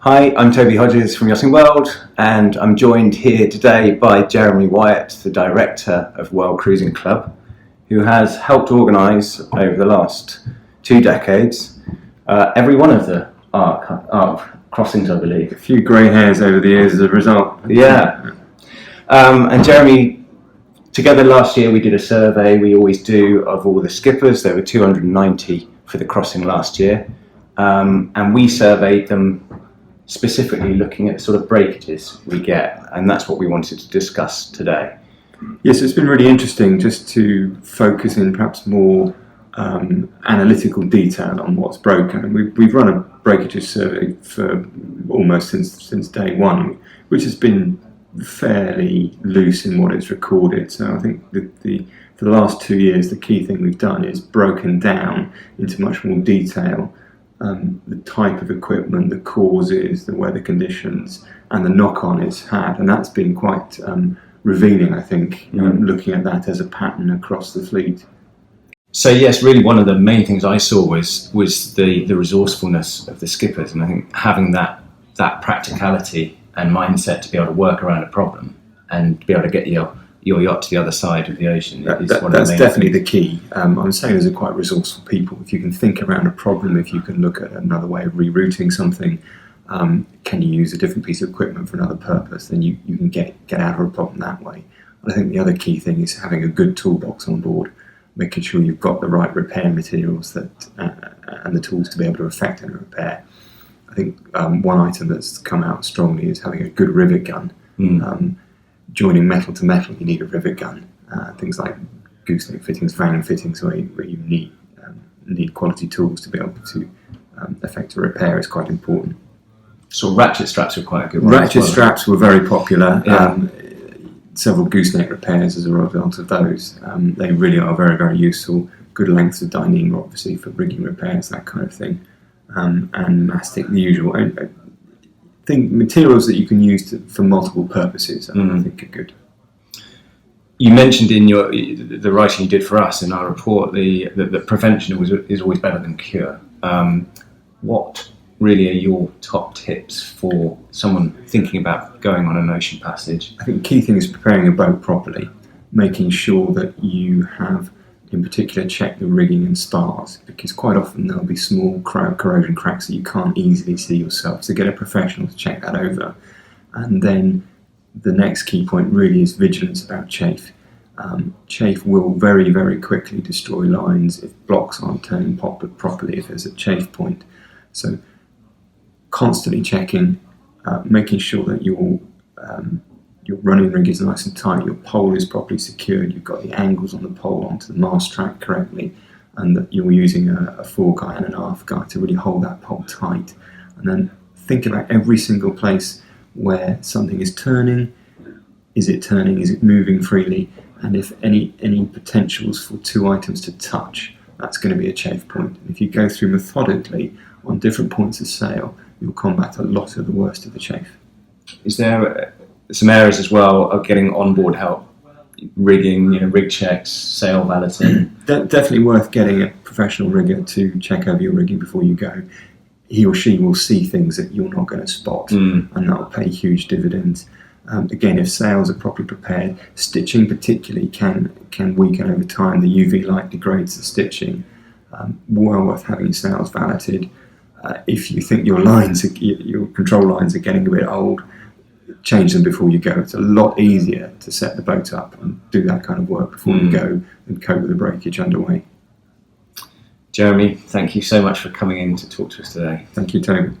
Hi, I'm Toby Hodges from Yachting World, and I'm joined here today by Jeremy Wyatt, the director of World Cruising Club, who has helped organise over the last 2 decades every one of the arc crossings, I believe. A few grey hairs over the years as a result. Yeah. And Jeremy, together last year we did a survey, we always do, of all the skippers. There were 290 for the crossing last year, and we surveyed them specifically looking at sort of breakages we get, and that's what we wanted to discuss today. Yes, it's been really interesting just to focus in perhaps more analytical detail on what's broken. And we've run a breakages survey for almost since day one, which has been fairly loose in what it's recorded. So I think for the last 2 years, the key thing we've done is broken down into much more detail the type of equipment, the causes, the weather conditions, and the knock-on it's had, and that's been quite revealing, I think, looking at that as a pattern across the fleet. So yes, really one of the main things I saw was the resourcefulness of the skippers, and I think having that practicality and mindset to be able to work around a problem and to be able to get your yacht to the other side of the ocean that's definitely the key. I'm saying those are quite resourceful people. If you can think around a problem, if you can look at another way of rerouting something, can you use a different piece of equipment for another purpose, then you can get out of a problem that way. And I think the other key thing is having a good toolbox on board, making sure you've got the right repair materials and the tools to be able to effect any repair. I think one item that's come out strongly is having a good rivet gun. Joining metal to metal, you need a rivet gun. Things like gooseneck fittings, vang fittings, where you need quality tools to be able to effect a repair is quite important. So ratchet straps were quite a good one. Ratchet straps were very popular. Yeah. Several gooseneck repairs as a result of those. They really are very, very useful. Good lengths of Dyneema, obviously, for rigging repairs, that kind of thing. And mastic, the usual. I think materials that you can use for multiple purposes, I think are good. You mentioned in the writing you did for us in our report that prevention is always better than cure. What really are your top tips for someone thinking about going on an ocean passage? I think the key thing is preparing a boat properly, making sure that you have, in particular, check the rigging and spars, because quite often there'll be small corrosion cracks that you can't easily see yourself. So get a professional to check that over. And then the next key point really is vigilance about chafe. Chafe will very, very quickly destroy lines if blocks aren't turning properly, if there's a chafe point. So constantly checking, making sure that your running rig is nice and tight, your pole is properly secured, you've got the angles on the pole onto the mast track correctly, and that you're using a fore guy and an aft guy to really hold that pole tight. And then think about every single place where something is turning. Is it turning? Is it moving freely? And if any potentials for 2 items to touch, that's going to be a chafe point. And if you go through methodically on different points of sail, you'll combat a lot of the worst of the chafe. Is there some areas as well of getting onboard help, rigging, rig checks, sail valeting? Definitely worth getting a professional rigger to check over your rigging before you go. He or she will see things that you're not going to spot, and that will pay huge dividends. Again, if sails are properly prepared, stitching particularly can weaken over time. The UV light degrades the stitching. Well worth having sails valeted. If you think your control lines are getting a bit old, change them before you go. It's a lot easier to set the boat up and do that kind of work before you go and cope with the breakage underway. Jeremy, thank you so much for coming in to talk to us today. Thank you, Toby.